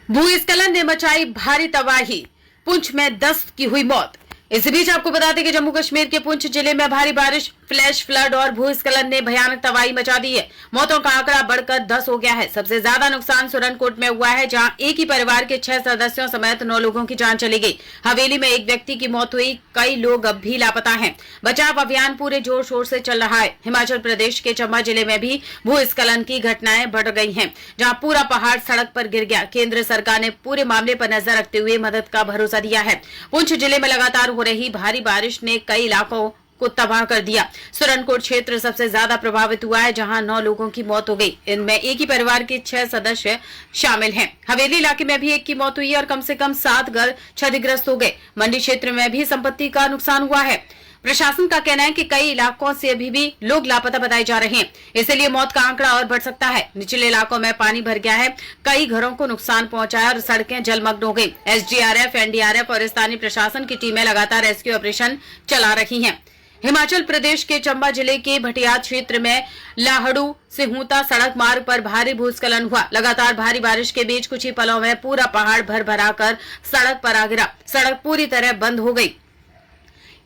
भूस्खलन ने मचाई भारी तबाही, पुंछ में 10 की हुई मौत। इसी बीच आपको बता दें कि जम्मू कश्मीर के पुंछ जिले में भारी बारिश, फ्लैश फ्लड और भूस्खलन ने भयानक तबाही मचा दी है। मौतों का आंकड़ा बढ़कर 10 हो गया है। सबसे ज्यादा नुकसान सुरनकोट में हुआ है, जहां एक ही परिवार के 6 सदस्यों समेत 9 लोगों की जान चली गई। हवेली में एक व्यक्ति की मौत हुई, कई लोग अब भी लापता हैं। बचाव अभियान पूरे जोर शोर से चल रहा है। हिमाचल प्रदेश के चंबा जिले में भी भूस्खलन की घटनाएं बढ़ गई हैं, जहां पूरा पहाड़ सड़क पर गिर गया। केंद्र सरकार ने पूरे मामले पर नजर रखते हुए मदद का भरोसा दिया है। पुंछ जिले में लगातार हो रही भारी बारिश ने कई इलाकों को तबाह कर दिया। सुरनकोट क्षेत्र सबसे ज्यादा प्रभावित हुआ है, जहां 9 लोगों की मौत हो गई। इनमें एक ही परिवार के 6 सदस्य शामिल हैं। हवेली इलाके में भी एक की मौत हुई और कम से कम 7 घर क्षतिग्रस्त हो गए। मंडी क्षेत्र में भी संपत्ति का नुकसान हुआ है। प्रशासन का कहना है कि कई इलाकों से अभी भी लोग लापता बताए जा रहे हैं, इसलिए मौत का आंकड़ा और बढ़ सकता है। निचले इलाकों में पानी भर गया है, कई घरों को नुकसान पहुंचा है और सड़कें जलमग्न हो गई। एसडीआरएफ, एनडीआरएफ और स्थानीय प्रशासन की टीमें लगातार रेस्क्यू ऑपरेशन चला रही हैं। हिमाचल प्रदेश के चंबा जिले के भटियात क्षेत्र में लाहड़ू से हूता सड़क मार्ग पर भारी भूस्खलन हुआ। लगातार भारी बारिश के बीच कुछ ही पलों में पूरा पहाड़ भर भरा कर सड़क पर आ गिरा। सड़क पूरी तरह बंद हो गई।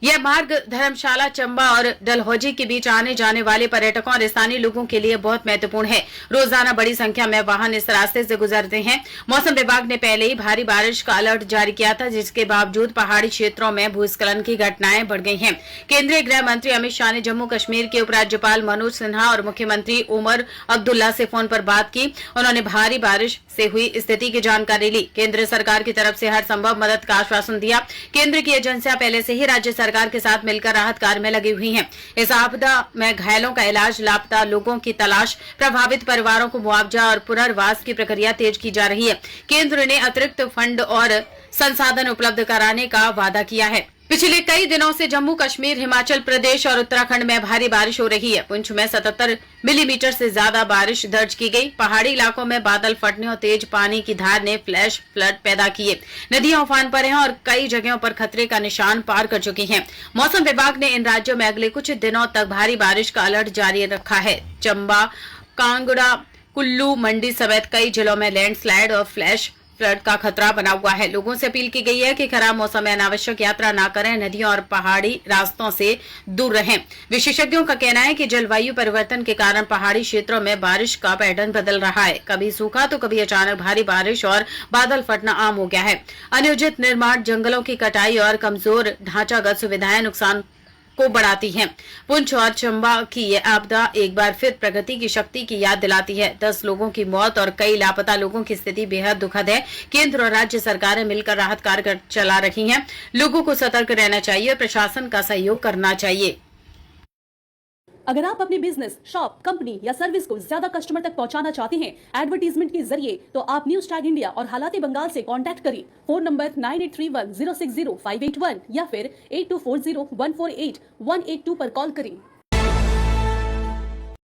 यह मार्ग धर्मशाला, चंबा और डलहौजी के बीच आने जाने वाले पर्यटकों और स्थानीय लोगों के लिए बहुत महत्वपूर्ण है। रोजाना बड़ी संख्या में वाहन इस रास्ते से गुजरते हैं। मौसम विभाग ने पहले ही भारी बारिश का अलर्ट जारी किया था, जिसके बावजूद पहाड़ी क्षेत्रों में भूस्खलन की घटनाएं बढ़ गई हैं। केंद्रीय गृह मंत्री अमित शाह ने जम्मू कश्मीर के उपराज्यपाल मनोज सिन्हा और मुख्यमंत्री उमर अब्दुल्ला से फोन पर बात की। उन्होंने भारी बारिश से हुई स्थिति की जानकारी ली। केंद्र सरकार की तरफ से हर संभव मदद का आश्वासन दिया। केंद्र की एजेंसियां पहले से ही राज्य सरकार के साथ मिलकर राहत कार्य में लगी हुई हैं। इस आपदा में घायलों का इलाज, लापता लोगों की तलाश, प्रभावित परिवारों को मुआवजा और पुनर्वास की प्रक्रिया तेज की जा रही है। केंद्र ने अतिरिक्त फंड और संसाधन उपलब्ध कराने का वादा किया है। पिछले कई दिनों से जम्मू कश्मीर, हिमाचल प्रदेश और उत्तराखंड में भारी बारिश हो रही है। पुंछ में 77 मिलीमीटर से ज्यादा बारिश दर्ज की गई। पहाड़ी इलाकों में बादल फटने और तेज पानी की धार ने फ्लैश फ्लड पैदा किए। नदियां उफान पर हैं और कई जगहों पर खतरे का निशान पार कर चुकी हैं। मौसम विभाग ने इन राज्यों में अगले कुछ दिनों तक भारी बारिश का अलर्ट जारी रखा है। चंबा, कांगड़ा, कुल्लू, मंडी समेत कई जिलों में लैंडस्लाइड और फ्लैश फ्लड का खतरा बना हुआ है। लोगों से अपील की गई है कि खराब मौसम में अनावश्यक यात्रा न करें, नदियों और पहाड़ी रास्तों से दूर रहें। विशेषज्ञों का कहना है कि जलवायु परिवर्तन के कारण पहाड़ी क्षेत्रों में बारिश का पैटर्न बदल रहा है। कभी सूखा तो कभी अचानक भारी बारिश और बादल फटना आम हो गया है। अनियोजित निर्माण, जंगलों की कटाई और कमजोर ढांचागत सुविधाएं नुकसान को बढ़ाती हैं। पुंछ और चंबा की यह आपदा एक बार फिर प्रगति की शक्ति की याद दिलाती है। 10 लोगों की मौत और कई लापता लोगों की स्थिति बेहद दुखद है। केंद्र और राज्य सरकारें मिलकर राहत कार्य चला रही हैं। लोगों को सतर्क रहना चाहिए और प्रशासन का सहयोग करना चाहिए। अगर आप अपने बिजनेस, शॉप, कंपनी या सर्विस को ज्यादा कस्टमर तक पहुंचाना चाहते हैं एडवर्टीजमेंट के जरिए, तो आप न्यूज टैग इंडिया और हालाते बंगाल से कांटेक्ट करें। फोन नंबर 9831060581 या फिर 8240148182 पर कॉल करें।